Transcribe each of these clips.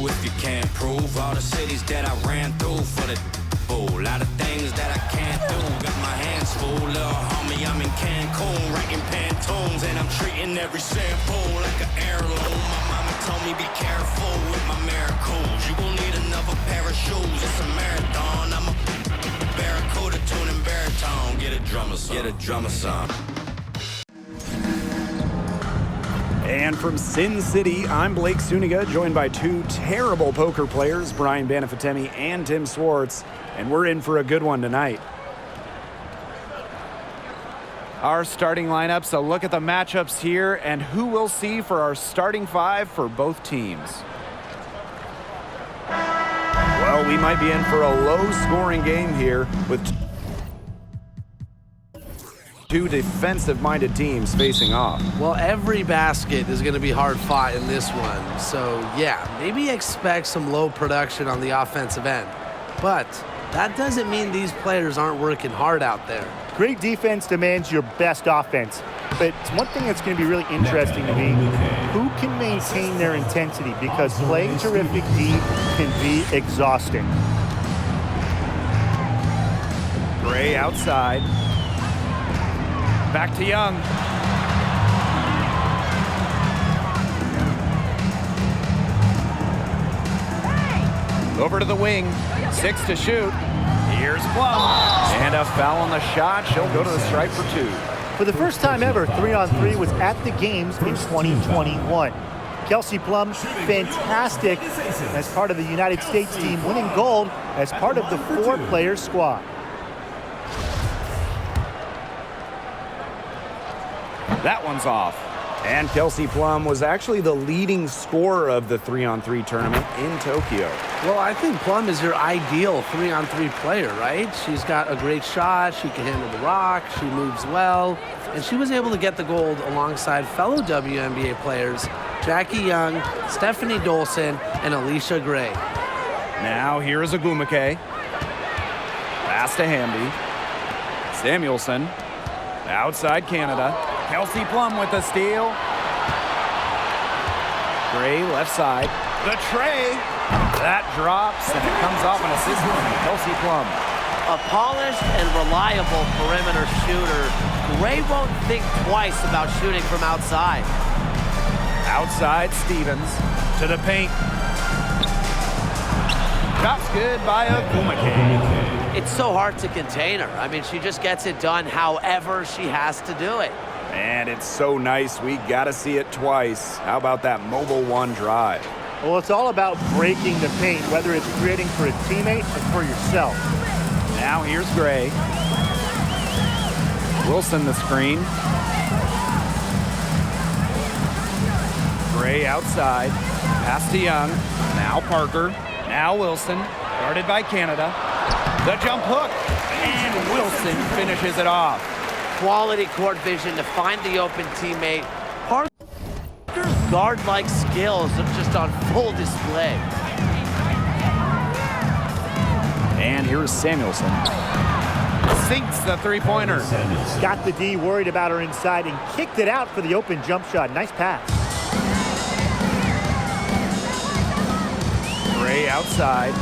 If you can't prove all the cities that I ran through for the a lot of things that I can't do. Got my hands full, little homie. I'm in Cancun, writing Pantones, and I'm treating every sample like an heirloom. My mama told me be careful with my miracles. You gon' need another pair of shoes. It's a marathon. I'm a barracuda tuning baritone. Get a drummer song. Get a drummer song. And from Sin City, I'm Blake Suniga, joined by two terrible poker players, Brian Banafitemi and Tim Swartz, and we're in for a good one tonight. Our starting lineups, a look at the matchups here, and who we'll see for our starting five for both teams. Well, we might be in for a low-scoring game here with two defensive-minded teams facing off. Well, every basket is going to be hard-fought in this one. So, yeah, maybe expect some low production on the offensive end. But that doesn't mean these players aren't working hard out there. Great defense demands your best offense. But one thing that's going to be really interesting to me, who can maintain their intensity? Because playing terrific D can be exhausting. Gray outside. Back to Young. Over to the wing. 6 to shoot. Here's Plum. And a foul on the shot. She'll go to the stripe for 2. For the first time ever, 3-on-3 was at the games in 2021. Kelsey Plum, fantastic as part of the United States team, winning gold as part of the 4-player squad. That one's off. And Kelsey Plum was actually the leading scorer of the 3-on-3 tournament in Tokyo. Well, I think Plum is your ideal 3-on-3 player, right? She's got a great shot, she can handle the rock, she moves well, and she was able to get the gold alongside fellow WNBA players Jackie Young, Stephanie Dolson, and Alicia Gray. Now here's Agumake. Pass to Hamby. Samuelson. Outside Canada. Kelsey Plum with the steal. Gray left side. The tray. That drops, and it comes off an assist from Kelsey Plum. A polished and reliable perimeter shooter. Gray won't think twice about shooting from outside. Outside Stevens to the paint. Shot's good by Agumake. It's so hard to contain her. I mean, she just gets it done however she has to do it. And it's so nice, we gotta see it twice. How about that mobile one drive? Well, it's all about breaking the paint, whether it's creating for a teammate or for yourself. Now here's Gray. Wilson the screen. Gray outside. Pass to Young. Now Parker. Now Wilson. Guarded by Canada. The jump hook. And Wilson finishes it off. Quality court vision to find the open teammate. Parker's guard-like skills are just on full display. And here's Samuelson. Sinks the three-pointer. Got the D worried about her inside and kicked it out for the open jump shot. Nice pass. Gray outside.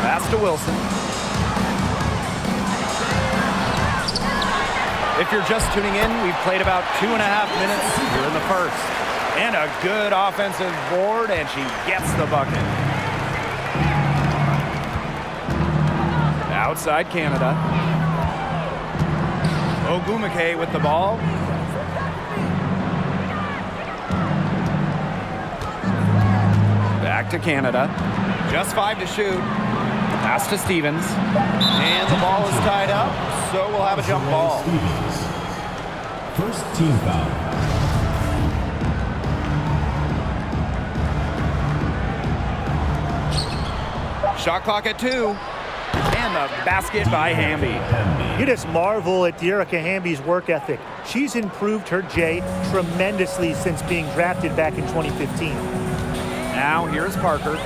Pass to Wilson. If you're just tuning in, we've played about 2.5 minutes here in the first. And a good offensive board, and she gets the bucket. Outside Canada. Ogumake with the ball. Back to Canada. Just 5 to shoot. Pass to Stevens. And the ball is tied up, so we'll have a jump ball. First team foul. Shot clock at 2. And the basket by Hamby. You just marvel at Dearica Hamby's work ethic. She's improved her J tremendously since being drafted back in 2015. Now here's Parker.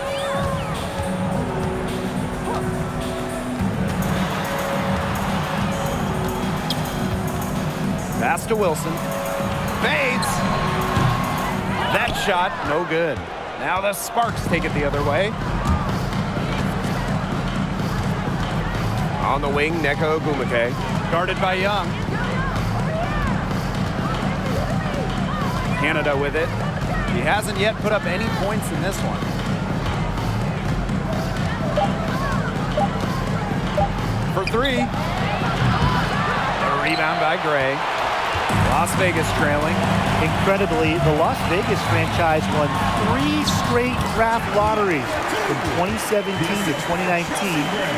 Pass to Wilson. Fades. That shot, no good. Now the Sparks take it the other way. On the wing, Neko Ogumake. Guarded by Young. Canada with it. He hasn't yet put up any points in this one. For three. A rebound by Gray. Las Vegas trailing. Incredibly, the Las Vegas franchise won 3 straight draft lotteries. From 2017 to 2019,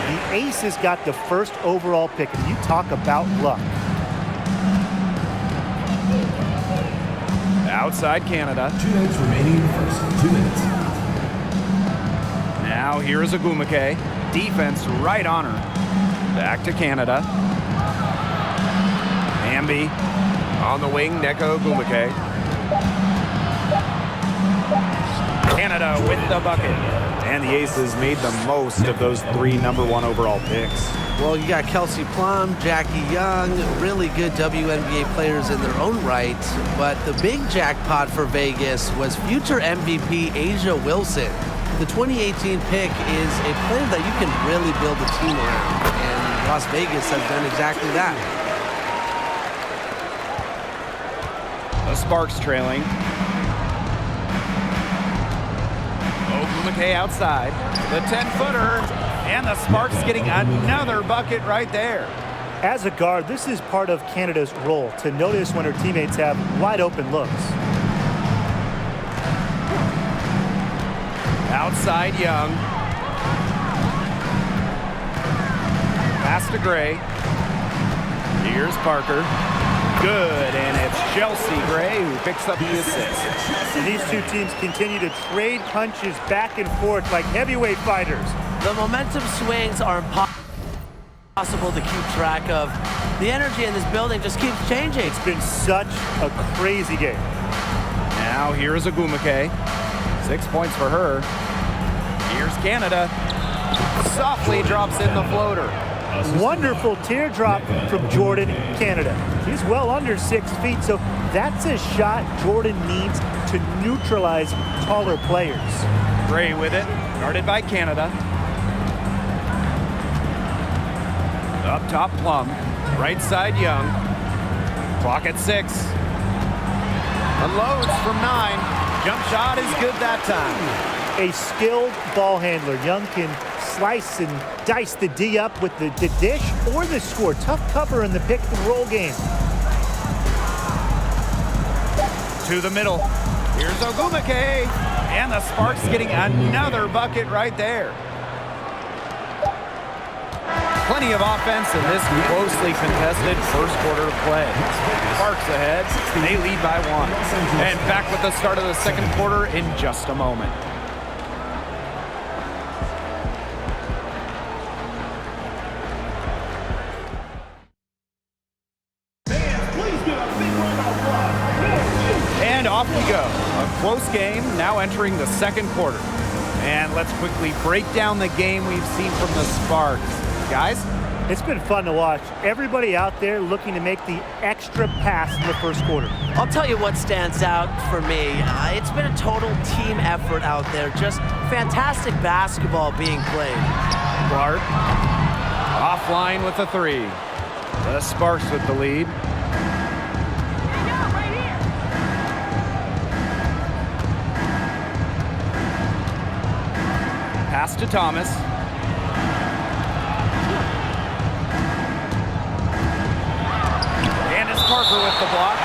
the Aces got the first overall pick. And you talk about luck. Outside Canada. 2 minutes remaining in the first. 2 minutes. Now here's Ogumake. Defense right on her. Back to Canada. Hamby. On the wing, Neko Ogumake. Canada with the bucket. And the Aces made the most of those 3 #1 overall picks. Well, you got Kelsey Plum, Jackie Young, really good WNBA players in their own right. But the big jackpot for Vegas was future MVP Asia Wilson. The 2018 pick is a player that you can really build a team around. And Las Vegas has done exactly that. The Sparks trailing. Ogumake outside. The 10-footer. And the Sparks getting another bucket right there. As a guard, this is part of Canada's role, to notice when her teammates have wide open looks. Outside Young. Pass to Gray. Here's Parker. Good, and it's Chelsea Gray who picks up the assist. And these two teams continue to trade punches back and forth like heavyweight fighters. The momentum swings are impossible to keep track of. The energy in this building just keeps changing. It's been such a crazy game. Now here's Ogumake. 6 points for her. Here's Canada. Softly drops in the floater. Wonderful teardrop from Jordan, Canada. He's well under 6 feet, so that's a shot Jordan needs to neutralize taller players. Gray with it, guarded by Canada. Up top, Plum. Right side, Young. Clock at 6. Unloads from 9. Jump shot is good that time. A skilled ball handler. Young can slice and dice the D up with the dish or the score. Tough cover in the pick and roll game. To the middle. Here's Ogumake. And the Sparks getting another bucket right there. Plenty of offense in this closely contested first quarter of play. Sparks ahead. They lead by 1. And back with the start of the second quarter in just a moment. And off we go. A close game now entering the second quarter. And let's quickly break down the game we've seen from the Sparks. Guys? It's been fun to watch. Everybody out there looking to make the extra pass in the first quarter. I'll tell you what stands out for me. It's been a total team effort out there. Just fantastic basketball being played. Clark offline with a 3. The Sparks with the lead. Pass to Thomas. Candace Parker with the block.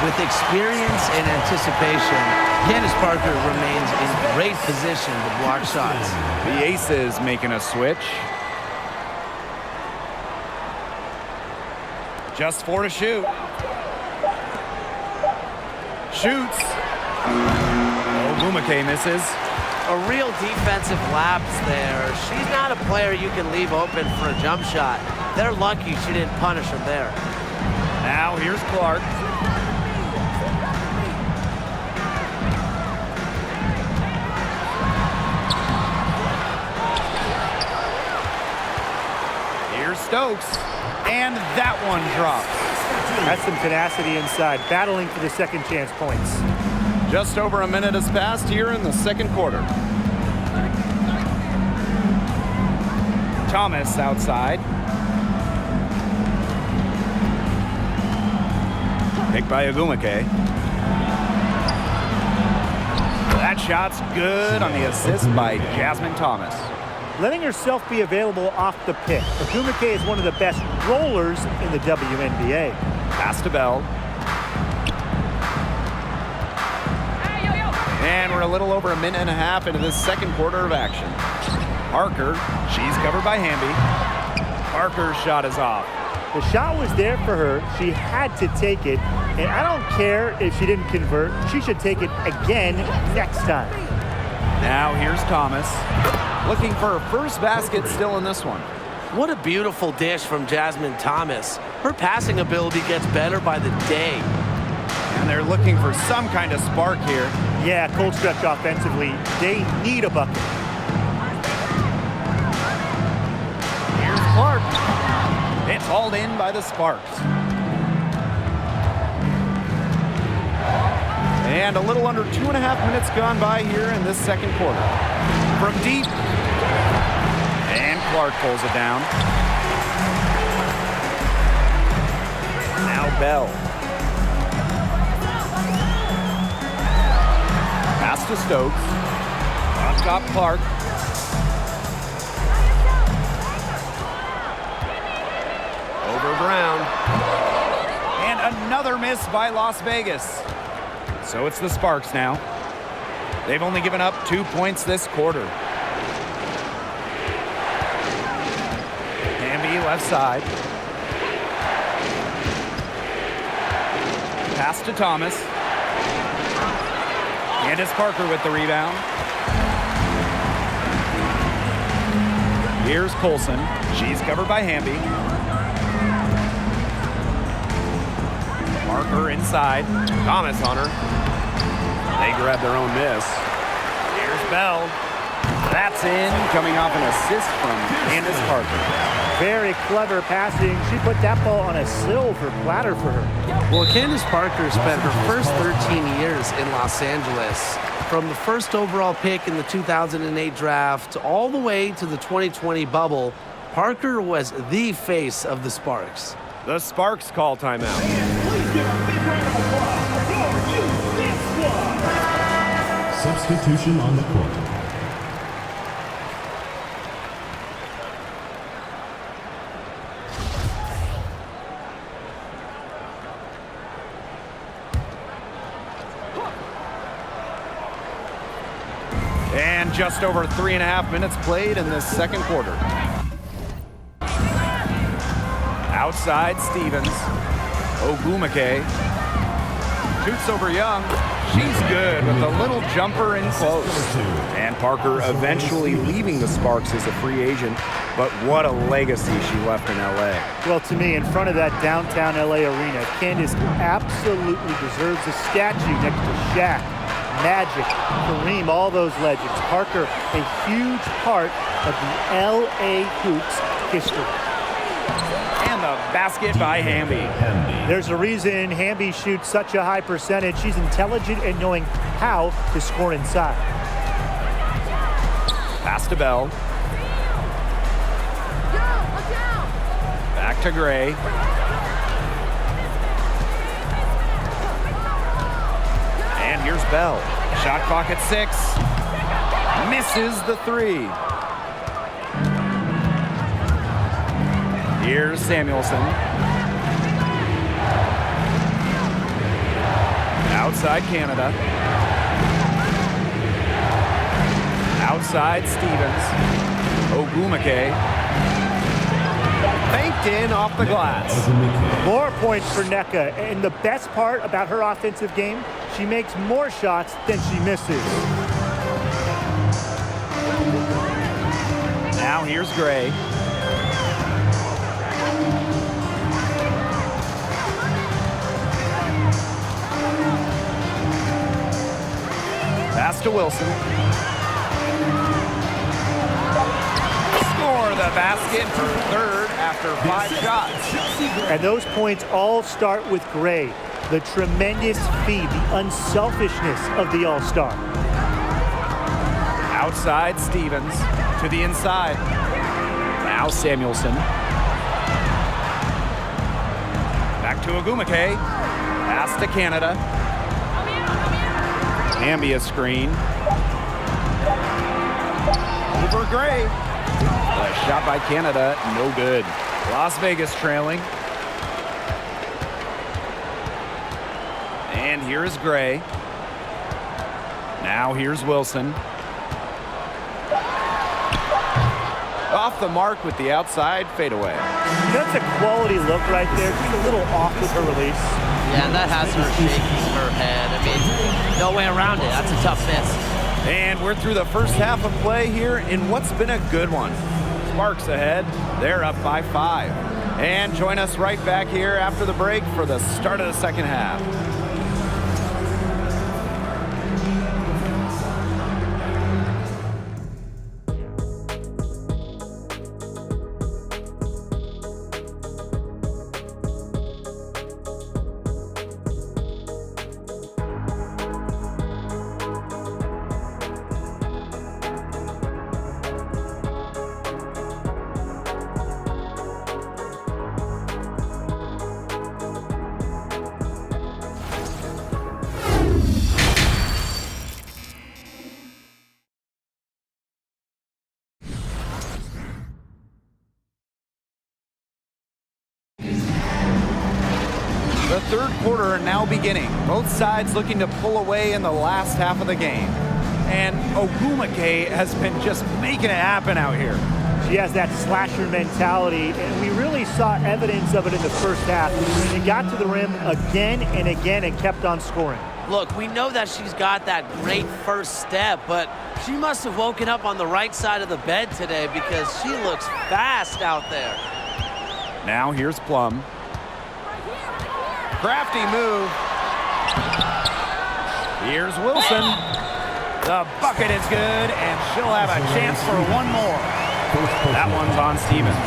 With experience and anticipation, Candace Parker remains in great position to block shots. The Aces making a switch. Just 4 to shoot. Shoots. Ogumake misses. A real defensive lapse there. She's not a player you can leave open for a jump shot. They're lucky she didn't punish him there. Now here's Clark. Here's Stokes. And that one drops. That's some tenacity inside, battling for the second chance points. Just over a minute has passed here in the second quarter. Thomas outside. Picked by Ogumake. That shot's good on the assist by Jasmine Thomas. Letting herself be available off the pick. Ogumake is one of the best rollers in the WNBA. Pass to Bell. And we're a little over a minute and a half into this second quarter of action. Parker, she's covered by Hamby. Parker's shot is off. The shot was there for her. She had to take it. And I don't care if she didn't convert. She should take it again next time. Now here's Thomas. Looking for her first basket still in this one. What a beautiful dish from Jasmine Thomas. Her passing ability gets better by the day. And they're looking for some kind of spark here. Yeah, cold stretch offensively. They need a bucket. Here's Clark. It's hauled in by the Sparks. And a little under 2.5 minutes gone by here in this second quarter. From deep. And Clark pulls it down. Now Bell. Pass to Stokes. On top Clark. Over Brown. And another miss by Las Vegas. So it's the Sparks now. They've only given up 2 points this quarter. Hamby left side. Pass to Thomas. Candace Parker with the rebound. Here's Colson. She's covered by Hamby. Parker inside. Thomas on her. They grab their own miss. Here's Bell. That's in, coming off an assist from Candace Parker. Very clever passing. She put that ball on a silver platter for her. Well, Candace Parker spent her first 13 years in Los Angeles. From the first overall pick in the 2008 draft all the way to the 2020 bubble, Parker was the face of the Sparks. The Sparks call timeout. Substitution on the court. And just over 3.5 minutes played in this second quarter. Outside Stevens. Ogumake. Shoots over Young. She's good with a little jumper in close. And Parker eventually leaving the Sparks as a free agent. But what a legacy she left in LA. Well, to me, in front of that downtown LA arena, Candace absolutely deserves a statue next to Shaq, Magic, Kareem, all those legends. Parker, a huge part of the LA Hoops history. And the basket by Hamby. There's a reason Hamby shoots such a high percentage. She's intelligent in knowing how to score inside. Pass to Bell. Back to Gray. And here's Bell. Shot clock at 6. Misses the 3. Here's Samuelson. Outside Canada. Outside Stevens. Ogumake. Banked in off the glass. More points for NECA. And the best part about her offensive game, she makes more shots than she misses. Now here's Gray. Pass to Wilson. Score the basket for third after 5 shots. And those points all start with Gray. The tremendous feed, the unselfishness of the All-Star. Outside Stevens to the inside. Now Samuelson. Back to Ogumake. Pass to Canada. Ambia screen. Over Gray. A shot by Canada, no good. Las Vegas trailing. And here's Gray. Now here's Wilson. Off the mark with the outside fadeaway. That's a quality look right there. Just a little off with her release. Yeah, and that has her shaking her head. I mean, no way around it. That's a tough miss. And we're through the first half of play here in what's been a good one. Sparks ahead. They're up by 5. And join us right back here after the break for the start of the second half. The third quarter now beginning. Both sides looking to pull away in the last half of the game. And Ogumake has been just making it happen out here. She has that slasher mentality, and we really saw evidence of it in the first half. She got to the rim again and again and kept on scoring. Look, we know that she's got that great first step, but she must have woken up on the right side of the bed today because she looks fast out there. Now here's Plum. Crafty move. Here's Wilson. The bucket is good, and she'll have a chance for one more. That one's on Stevens.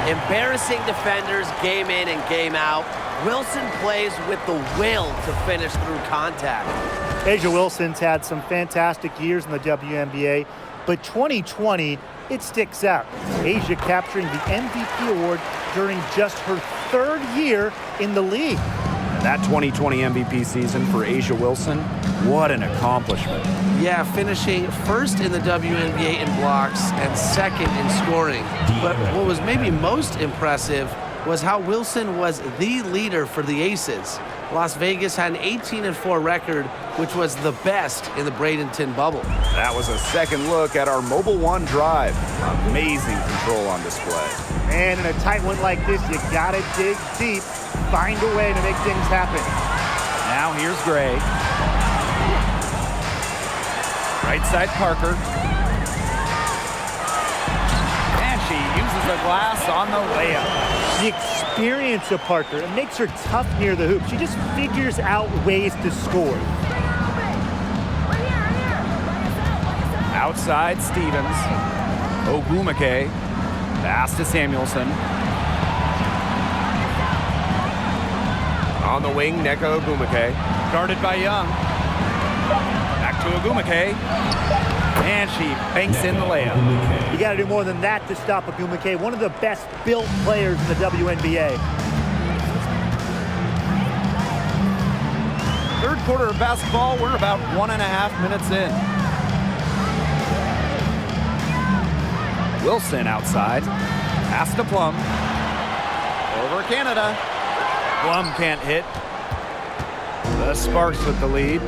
Embarrassing defenders game in and game out. Wilson plays with the will to finish through contact. A'ja Wilson's had some fantastic years in the WNBA, but 2020, it sticks out. A'ja capturing the MVP award during just her third year in the league. That 2020 MVP season for A'ja Wilson, what an accomplishment. Yeah, finishing first in the WNBA in blocks and second in scoring. But what was maybe most impressive was how Wilson was the leader for the Aces. Las Vegas had an 18-4 record, which was the best in the Bradenton bubble. That was a second look at our Mobile One drive. Amazing control on display. And in a tight one like this, you gotta dig deep, find a way to make things happen. Now here's Gray. Right side Parker. And she uses the glass on the layup. The experience of Parker, it makes her tough near the hoop. She just figures out ways to score. Outside Stevens. Ogumake. Pass to Samuelson. On the wing, Nneka Ogumake. Guarded by Young. Back to Ogumake. And she banks in the layup. You got to do more than that to stop Ogumake, one of the best built players in the WNBA. Third quarter of basketball, we're about 1.5 minutes in. Wilson outside. Pass to Plum. Over Canada. Plum can't hit. The Sparks with the lead.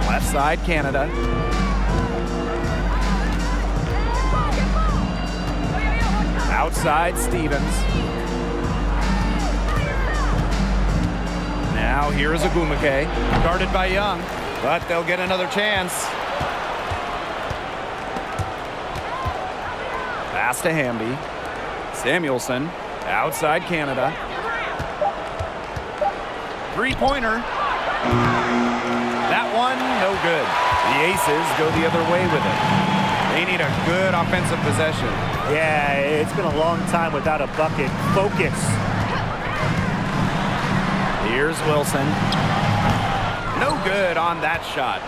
Left side, Canada. Outside, Stevens. Now here's Ogumake. Guarded by Young, but they'll get another chance. Pass to Hamby. Samuelson, outside Canada. Three-pointer. That one, no good. The Aces go the other way with it. They need a good offensive possession. Yeah, it's been a long time without a bucket. Focus. Here's Wilson. No good on that shot.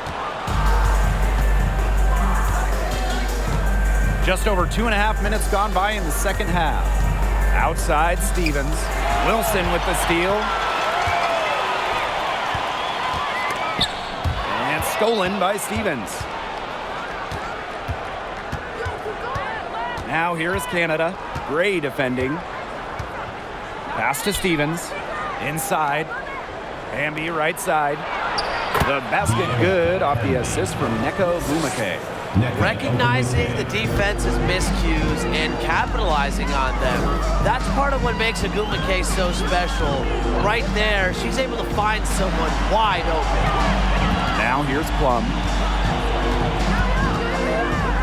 Just over 2.5 minutes gone by in the second half. Outside Stevens. Wilson with the steal. And stolen by Stevens. Now here is Canada. Gray defending. Pass to Stevens. Inside. Hamby right side. The basket good off the assist from Neko Bumake. Recognizing the defense's miscues and capitalizing on them. That's part of what makes Agumake so special. Right there, she's able to find someone wide open. Now here's Plum.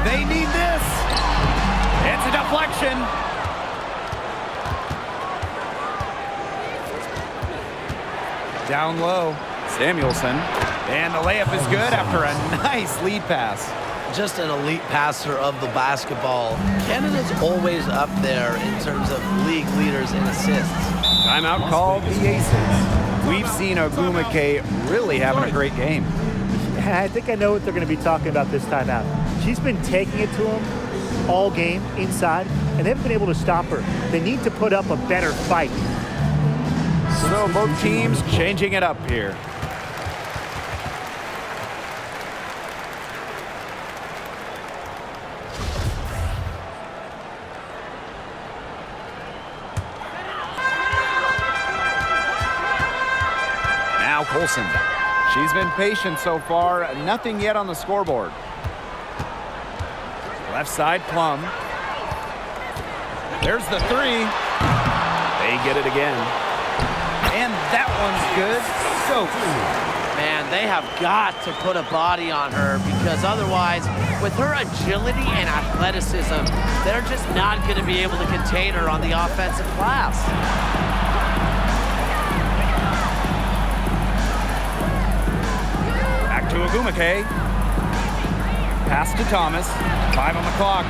They need this. It's a deflection. Down low, Samuelson. And the layup is good after a nice lead pass. Just an elite passer of the basketball. Canada's always up there in terms of league leaders in assists. Timeout called the Aces. We've seen Ogumake really having a great game. I think I know what they're going to be talking about this timeout. She's been taking it to them all game inside, and they haven't been able to stop her. They need to put up a better fight. So both teams changing it up here. Now Colson. She's been patient so far. Nothing yet on the scoreboard. Left side, Plum. There's the three. They get it again. And that one's good. So Man, they have got to put a body on her because otherwise, with her agility and athleticism, they're just not going to be able to contain her on the offensive glass. back to Ogumake. Pass to Thomas. 5 on the clock.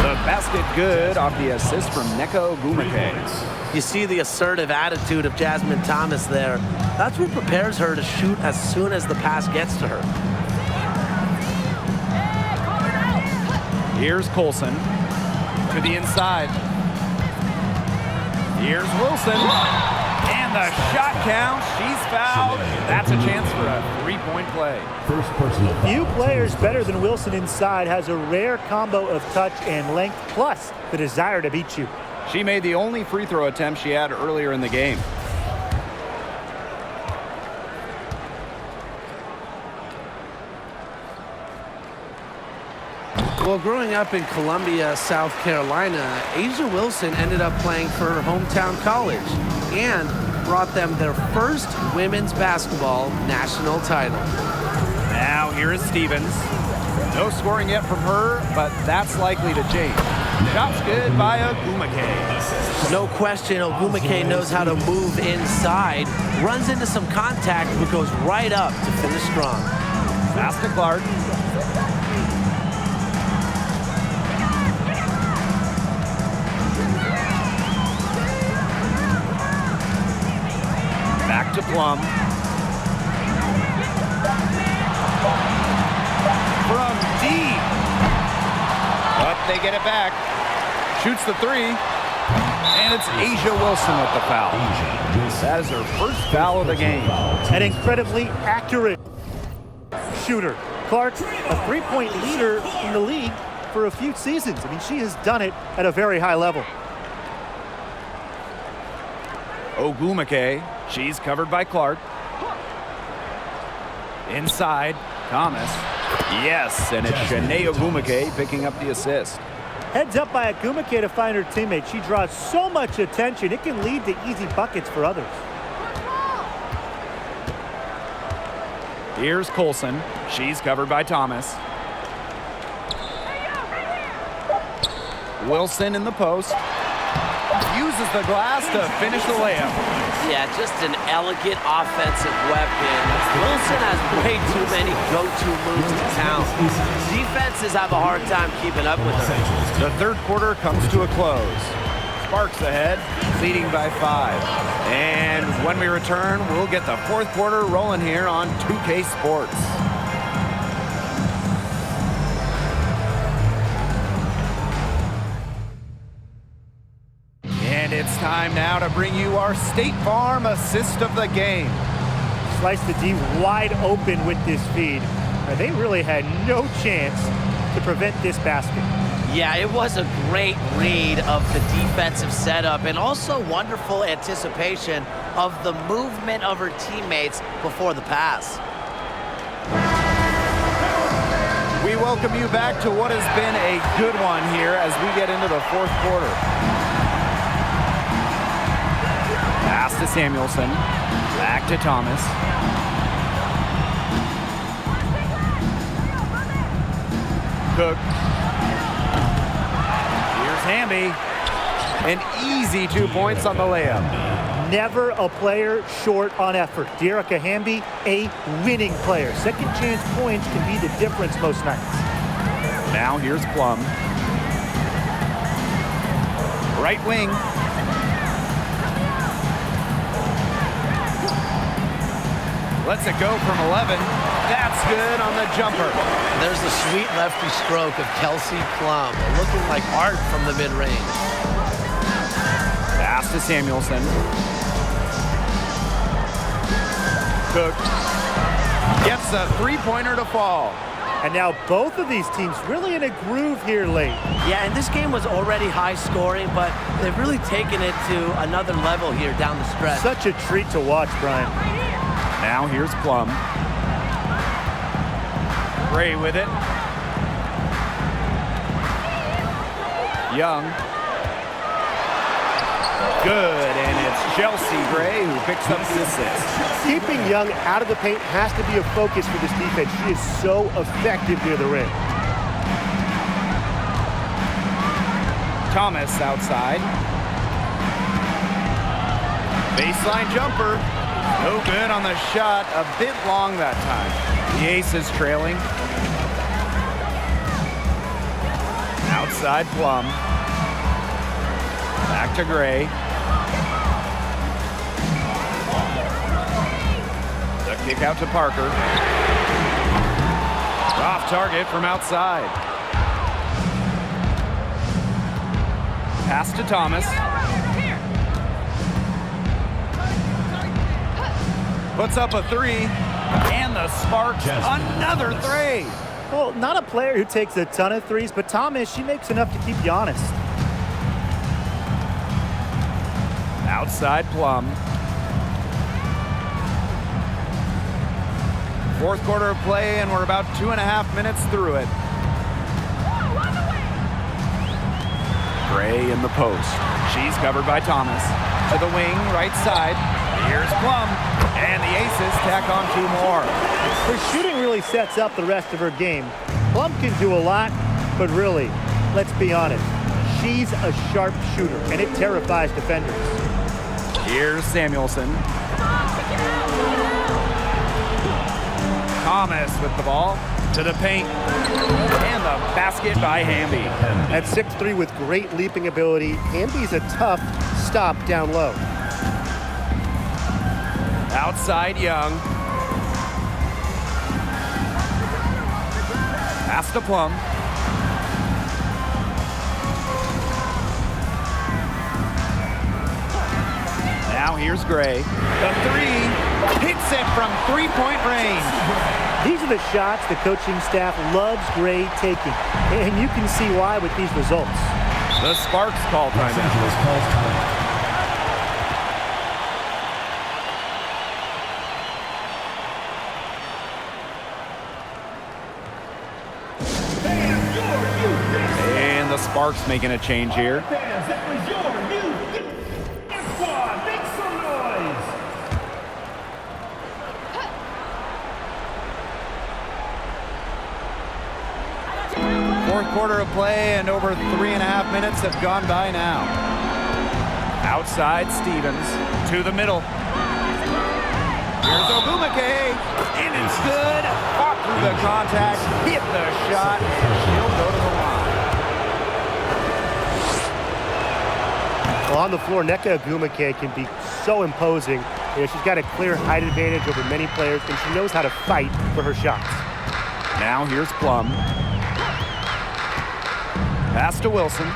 The basket good off the assist from Neko Ogumake. You see the assertive attitude of Jasmine Thomas there. That's what prepares her to shoot as soon as the pass gets to her. Here's Colson to the inside. Here's Wilson. And the shot counts. She's fouled. That's a chance for a three-point play. First personal foul. Few players better than Wilson inside, has a rare combo of touch and length, plus the desire to beat you. She made the only free throw attempt she had earlier in the game. Well, growing up in Columbia, South Carolina, Asia Wilson ended up playing for her hometown college and brought them their first women's basketball national title. Now here is Stevens. No scoring yet from her, but that's likely to change. Shot's good by Ogumake. No question, Ogumake knows how to move inside, runs into some contact, but goes right up to finish strong. Pass to Clark. Back to Plum. From deep. But they get it back. Shoots the three. And it's Asia Wilson with the foul. That is her first foul of the game. An incredibly accurate shooter. Clark, a three-point leader in the league for a few seasons. I mean, she has done it at a very high level. Ogumake, she's covered by Clark. Inside, Thomas. Yes, and it's Shanae Ogumake picking up the assist. Heads up by Ogumake to find her teammate. She draws so much attention, it can lead to easy buckets for others. Here's Colson. She's covered by Thomas. Wilson in the post. Uses the glass to finish the layup. Yeah, just an elegant offensive weapon. Wilson has way too many go-to moves to count. Defenses have a hard time keeping up with her. The third quarter comes to a close. Sparks ahead, leading by 5. And when we return, we'll get the fourth quarter rolling here on 2K Sports. And it's time now to bring you our State Farm assist of the game. Sliced the D wide open with this feed. They really had no chance to prevent this basket. Yeah, it was a great read of the defensive setup and also wonderful anticipation of the movement of her teammates before the pass. We welcome you back to what has been a good one here as we get into the fourth quarter. Pass to Samuelson, back to Thomas. Cook. Here's Hamby. An easy 2 points on the layup. Never a player short on effort. Dearica Hamby, a winning player. Second chance points can be the difference most nights. Now here's Plum. Right wing. Lets it go from 11. That's good on the jumper. There's the sweet lefty stroke of Kelsey Plum, looking like art from the mid-range. Pass to Samuelson. Cook gets a three-pointer to fall. And now both of these teams really in a groove here late. Yeah, and this game was already high scoring, but they've really taken it to another level here down the stretch. Such a treat to watch, Brian. Now here's Plum. Gray with it. Young. Good, and it's Chelsea Gray who picks up the assist. Keeping Young out of the paint has to be a focus for this defense. She is so effective near the rim. Thomas outside. Baseline jumper. No good on the shot. A bit long that time. The Ace is trailing. Outside Plum. Back to Gray. The kick out to Parker. Off target from outside. Pass to Thomas. Puts up a three, and the Sparks another three. Well, not a player who takes a ton of threes, but Thomas, she makes enough to keep you honest. Outside Plum. Fourth quarter of play, and we're about 2.5 minutes through it. Gray in the post. She's covered by Thomas. To the wing, right side. Here's Plum, and the Aces tack on 2 more. Her shooting really sets up the rest of her game. Plum can do a lot, but really, let's be honest, she's a sharp shooter, and it terrifies defenders. Here's Samuelson. Thomas with the ball to the paint, and the basket by Hamby. At 6'3" with great leaping ability, Hamby's a tough stop down low. Outside Young. Pass to Plum. Now here's Gray. The three hits it from 3-point range. These are the shots the coaching staff loves Gray taking, and you can see why with these results. The Sparks call timeout. And the Sparks making a change here. Fourth quarter of play, and over 3.5 minutes have gone by now. Outside Stevens to the middle. Here's Ogumake, and it's good. Fought through the contact, hit the shot, and she'll go to the line. Well, on the floor, Nneka Ogumake can be so imposing. You know, she's got a clear height advantage over many players, and she knows how to fight for her shots. Now here's Plum. Pass to Wilson.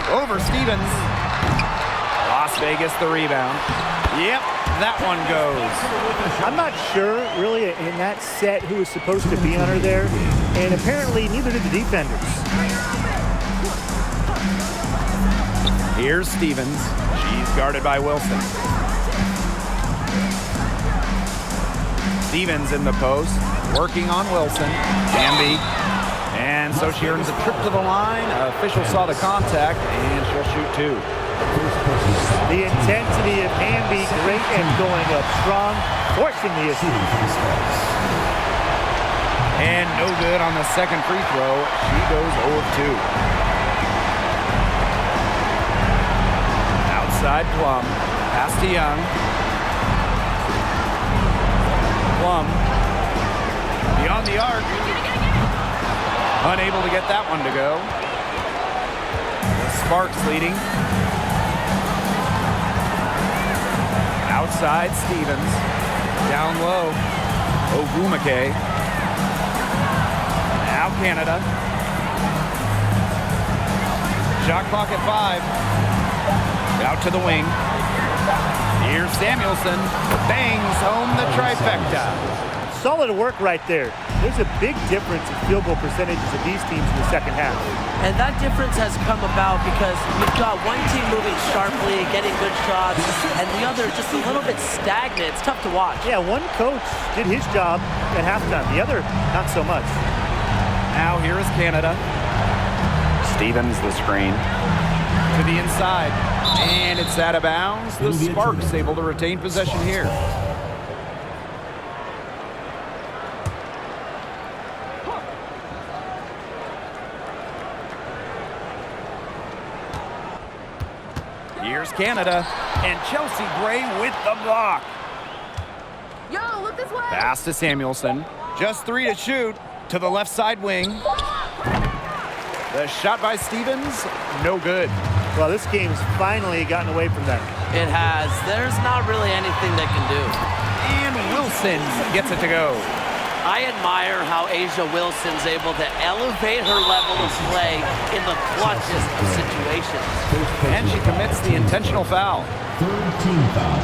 Over Stevens. Las Vegas the rebound. Yep, that one goes. I'm not sure, really, in that set who was supposed to be on her there, and apparently neither did the defenders. Here's Stevens. She's guarded by Wilson. Stevens in the post, working on Wilson. Bambi. And so she earns a trip to the line. Official saw the contact, and she'll shoot two. The intensity of Hamby, great and going up strong, forcing the issue. And no good on the second free throw. She goes 0 of 2. Outside Plum. Pass to Young. Plum. Beyond the arc. Unable to get that one to go. The Sparks leading. Outside Stevens. Down low. Ogumake. Now Canada. Shot clock at 5. Out to the wing. Here's Samuelson. Bangs home the trifecta. Solid work right there. There's a big difference in field goal percentages of these teams in the second half. And that difference has come about because you've got one team moving sharply, getting good shots, and the other just a little bit stagnant. It's tough to watch. Yeah, one coach did his job at halftime. The other, not so much. Now here is Canada. Stevens the screen. To the inside. And it's out of bounds. The Sparks able to retain possession here. Here's Canada, and Chelsea Gray with the block. Yo, look this way. Pass to Samuelson. Just 3 to shoot to the left side wing. The shot by Stevens, no good. Well, this game's finally gotten away from them. It has. There's not really anything they can do. And Wilson gets it to go. I admire how A'ja Wilson's able to elevate her level of play in the clutchest of situations. And she commits the intentional foul. Third team foul.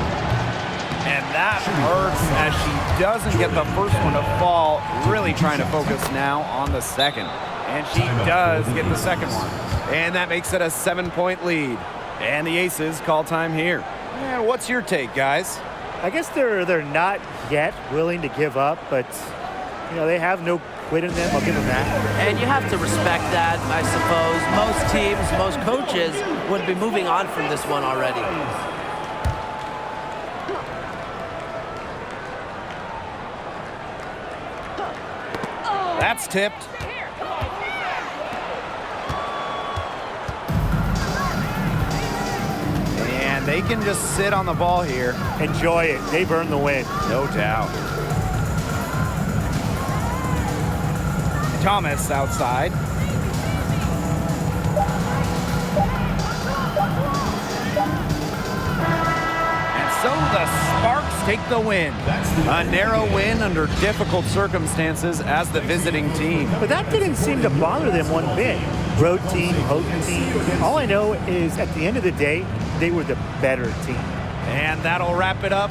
And that hurts as she doesn't get the first one to fall. Really trying to focus now on the second. And she does get the second one. And that makes it a 7-point lead. And the Aces call time here. And what's your take, guys? I guess they're not yet willing to give up, but you know, they have no quit in them. I'll give them that. And you have to respect that, I suppose. Most teams, most coaches would be moving on from this one already. That's tipped. And they can just sit on the ball here. Enjoy it. They've earned the win. No doubt. Thomas outside. And so the Sparks take the win. A narrow win under difficult circumstances as the visiting team. But that didn't seem to bother them one bit. Road team, home team. All I know is at the end of the day, they were the better team. And that'll wrap it up